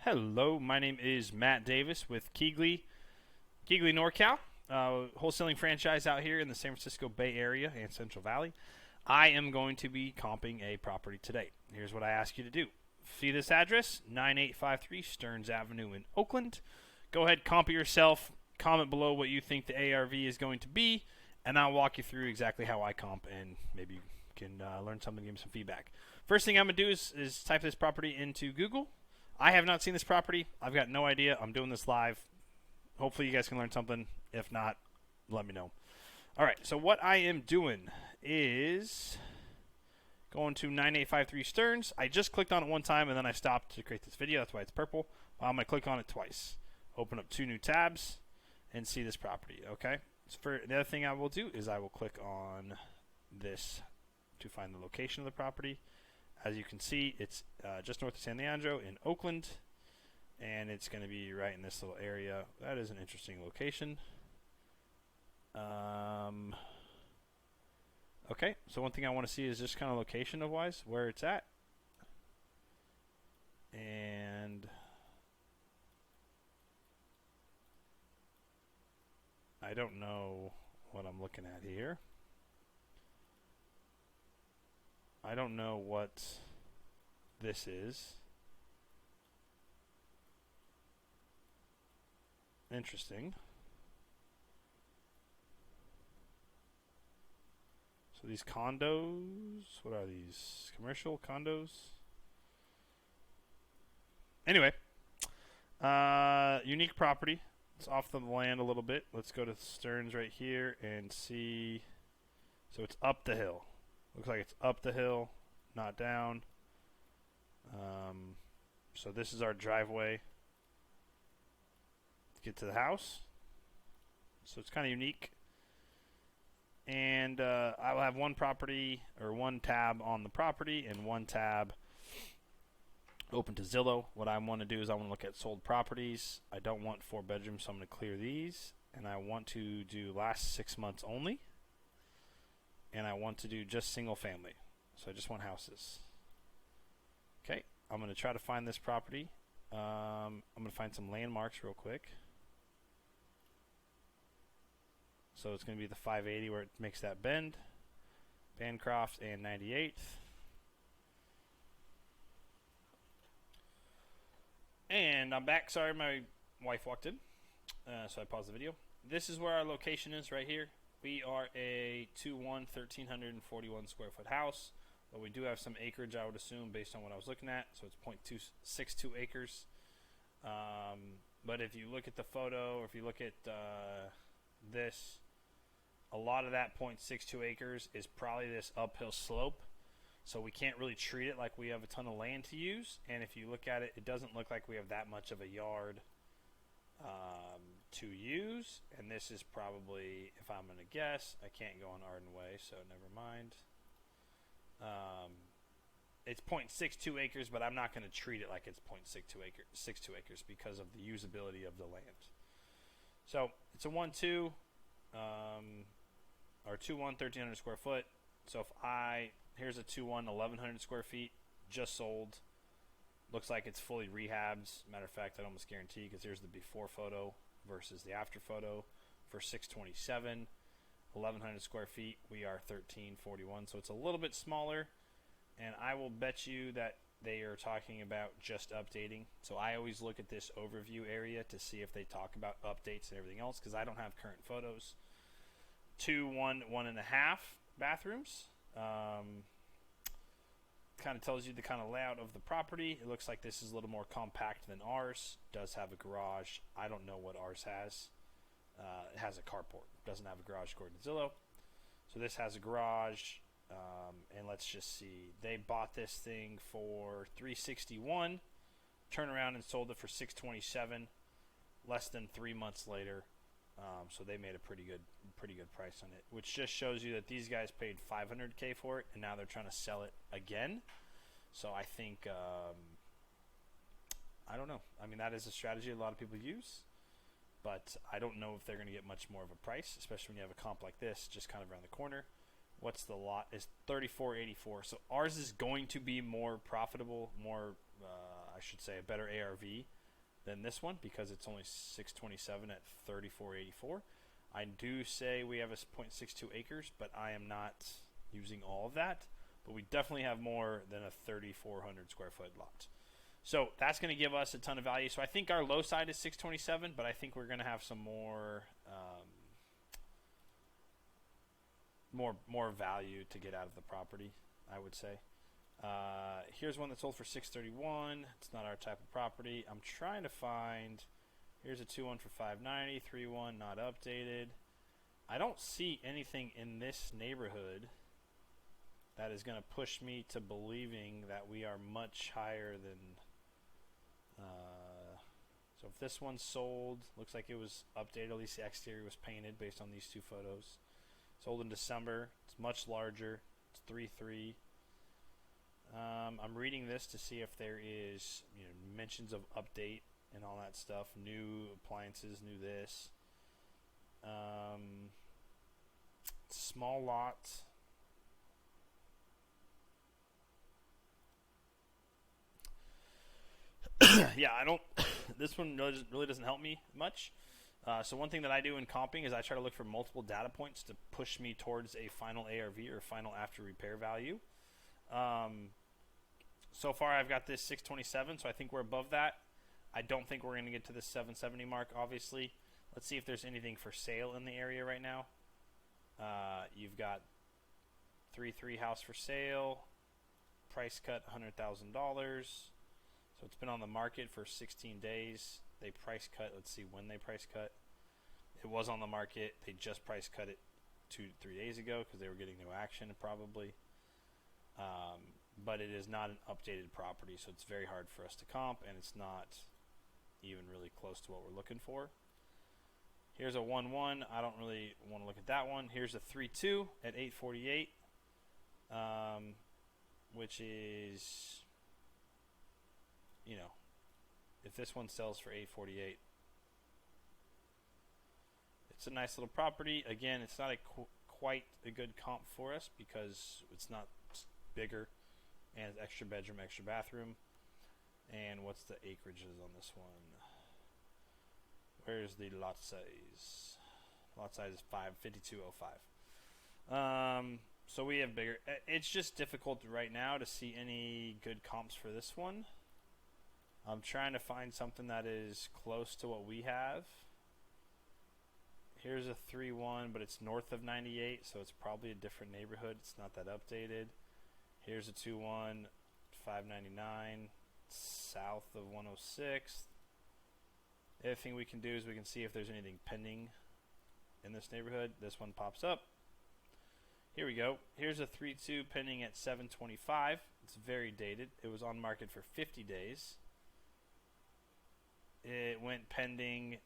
Hello, my name is Matt Davis with Keegley NorCal, wholesaling franchise out here in the San Francisco Bay Area and Central Valley. I am going to be comping a property today. Here's what I ask you to do. See this address, 9853 Stearns Avenue in Oakland. Go ahead, comp it yourself. Comment below what you think the ARV is going to be, and I'll walk you through exactly how I comp, and maybe you can learn something, give me some feedback. First thing I'm going to do is type this property into Google. I have not seen this property. I've got no idea. I'm doing this live. Hopefully you guys can learn something. If not, let me know. All right, so what I am doing is going to 9853 Stearns. I just clicked on it one time, and then I stopped to create this video. That's why it's purple. I'm going to click on it twice. Open up two new tabs and see this property, okay? So for the other thing I will do is I will click on this to find the location of the property. As you can see, it's just north of San Leandro in Oakland, and it's going to be right in this little area. That is an interesting location. Okay, so one thing I want to see is just kind of location of wise, where it's at. And I don't know what I'm looking at here. I don't know what this is. Interesting. So these condos, what are these? Commercial condos? Anyway, unique property. It's off the land a little bit. Let's go to Stearns right here and see. So it's up the hill. Looks like it's up the hill, not down. So this is our driveway to get to the house. So it's kind of unique. And I will have one property or one tab on the property and one tab open to Zillow. What I want to do is I want to look at sold properties. I don't want 4 bedrooms, so I'm going to clear these. And I want to do last 6 months only. And I want to do just single family. So I just want houses. Okay, I'm going to try to find this property. I'm going to find some landmarks real quick. So it's going to be the 580 where it makes that bend. Bancroft and 98th. And I'm back. Sorry, my wife walked in. So I paused the video. This is where our location is right here. We are a 1,341 square foot house, but we do have some acreage, I would assume, based on what I was looking at. So it's 0.262 acres. But if you look at the photo, or if you look at this, a lot of that 0.62 acres is probably this uphill slope. So we can't really treat it like we have a ton of land to use. And if you look at it, it doesn't look like we have that much of a yard to use, and this is probably, if I'm going to guess, I can't go on Arden Way, so never mind. It's 0.62 acres, but I'm not going to treat it like it's 0.62 acres because of the usability of the land. So it's a 1-2, or 2-1, 1,300 square foot. So here's a 2-1, 1,100 square feet, just sold. Looks like it's fully rehabs. Matter of fact, I'd almost guarantee, because here's the before photo versus the after photo for 627, 1,100 square feet. We are 1,341, so it's a little bit smaller. And I will bet you that they are talking about just updating. So I always look at this overview area to see if they talk about updates and everything else, because I don't have current photos. 2, 1, 1.5 bathrooms. Kind of tells you the kind of layout of the property. It looks like this is a little more compact than ours. Does have a garage. I don't know what ours has. It has a carport. Doesn't have a garage according to Zillow. So this has a garage. And let's just see. They bought this thing for $361. Turned around and sold it for $627. Less than 3 months later. So they made a pretty good price on it, which just shows you that these guys paid $500K for it, and now they're trying to sell it again. So I think, I don't know. I mean, that is a strategy a lot of people use, but I don't know if they're going to get much more of a price, especially when you have a comp like this just kind of around the corner. What's the lot? Is $34.84. So ours is going to be more profitable, more, I should say, a better ARV than this one because it's only 627 at 3484. I do say we have a 0.62 acres, but I am not using all of that. But we definitely have more than a 3,400 square foot lot. So that's going to give us a ton of value. So I think our low side is 627, but I think we're going to have some more more value to get out of the property, I would say. Here's one that sold for 631. It's not our type of property. I'm trying to find. Here's a 2-1 for 590, 3-1 not updated. I don't see anything in this neighborhood that is going to push me to believing that we are much higher than. So if this one sold, looks like it was updated. At least the exterior was painted based on these two photos. Sold in December. It's much larger. It's 3.3. I'm reading this to see if there is, mentions of update and all that stuff. New appliances, new this. Small lot. Yeah, I don't. This one really doesn't help me much. So one thing that I do in comping is I try to look for multiple data points to push me towards a final ARV or final after repair value. So far I've got this 627, so I think we're above that. I don't think we're going to get to the 770 mark, obviously. Let's see if there's anything for sale in the area right now. You've got 3.3 house for sale. Price cut $100,000. So it's been on the market for 16 days. They price cut. Let's see when they price cut. It was on the market. They just price cut it 2-3 days ago because they were getting no action probably. But it is not an updated property, so it's very hard for us to comp, and it's not even really close to what we're looking for. Here's a 1-1. I don't really want to look at that one. Here's a 3-2 at 848, which is, if this one sells for 848, it's a nice little property. Again, it's not quite a good comp for us because it's not bigger, and it's extra bedroom, extra bathroom. And what's the acreages on this one? Where's the lot size? Lot size is 55205. So we have bigger. It's just difficult right now to see any good comps for this one. I'm trying to find something that is close to what we have. Here's a 3-1, but it's north of 98, so it's probably a different neighborhood. It's not that updated. Here's a 2-1, 599, south of 106. The other thing we can do is we can see if there's anything pending in this neighborhood. This one pops up. Here we go. Here's a 3-2 pending at 725. It's very dated. It was on market for 50 days. It went pending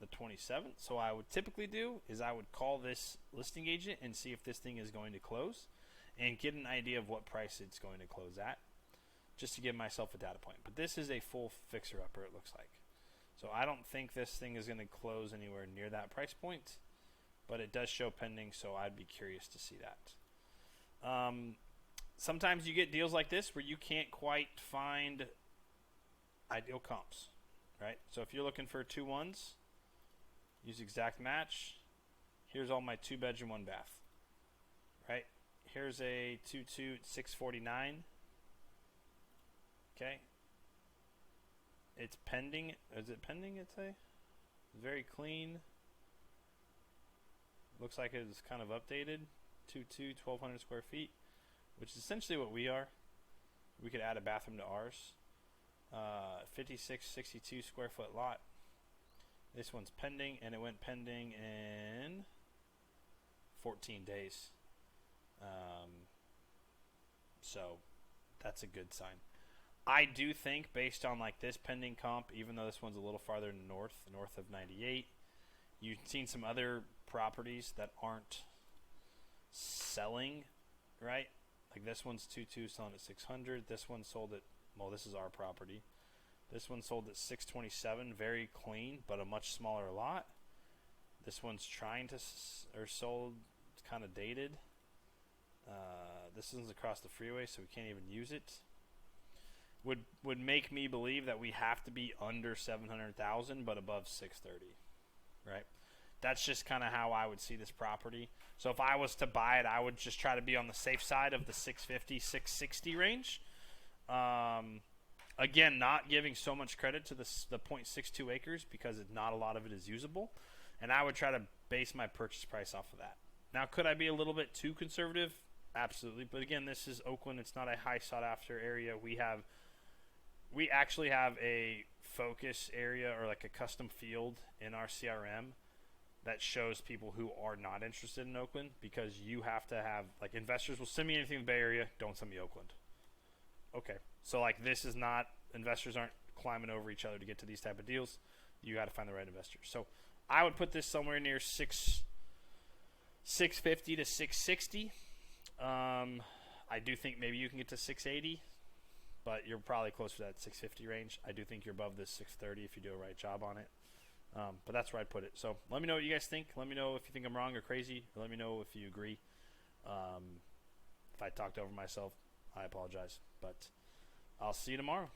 the 27th. So what I would typically do is I would call this listing agent and see if this thing is going to close and get an idea of what price it's going to close at, just to give myself a data point. But this is a full fixer-upper, it looks like. So I don't think this thing is going to close anywhere near that price point, but it does show pending, so I'd be curious to see that. Sometimes you get deals like this where you can't quite find ideal comps, right? So if you're looking for 2-1s, use exact match. Here's all my 2-bedroom, 1-bath, right? Here's a 2-2 649. Okay. It's pending. Is it pending, I'd say? Very clean. Looks like it's kind of updated. 2-2, 1,200 square feet, which is essentially what we are. We could add a bathroom to ours. 5662 square foot lot. This one's pending, and it went pending in 14 days. So that's a good sign. I do think, based on like this pending comp, even though this one's a little farther north of 98, you've seen some other properties that aren't selling, right? Like this one's 2-2 selling at 600. This one sold at, well, this is our property. This one sold at 627, very clean, but a much smaller lot. This one's trying to, or sold, it's kind of dated. This one's across the freeway, so we can't even use it. would make me believe that we have to be under 700,000 but above 630, right? That's just kind of how I would see this property. So if I was to buy it, I would just try to be on the safe side of the 650, 660 range. Again, not giving so much credit to the 0.62 acres because not a lot of it is usable. And I would try to base my purchase price off of that. Now, could I be a little bit too conservative? Absolutely. But again, this is Oakland. It's not a high sought after area. We actually have a focus area or like a custom field in our CRM that shows people who are not interested in Oakland, because you have to have, like, investors will send me anything in the Bay Area, don't send me Oakland. Okay. So like this is not, investors aren't climbing over each other to get to these type of deals. You got to find the right investors. So I would put this somewhere near 650 to 660. I do think maybe you can get to 680, but you're probably closer to that 650 range. I do think you're above this 630 if you do a right job on it. But that's where I'd put it. So let me know what you guys think. Let me know if you think I'm wrong or crazy. Or let me know if you agree. If I talked over myself, I apologize. But I'll see you tomorrow.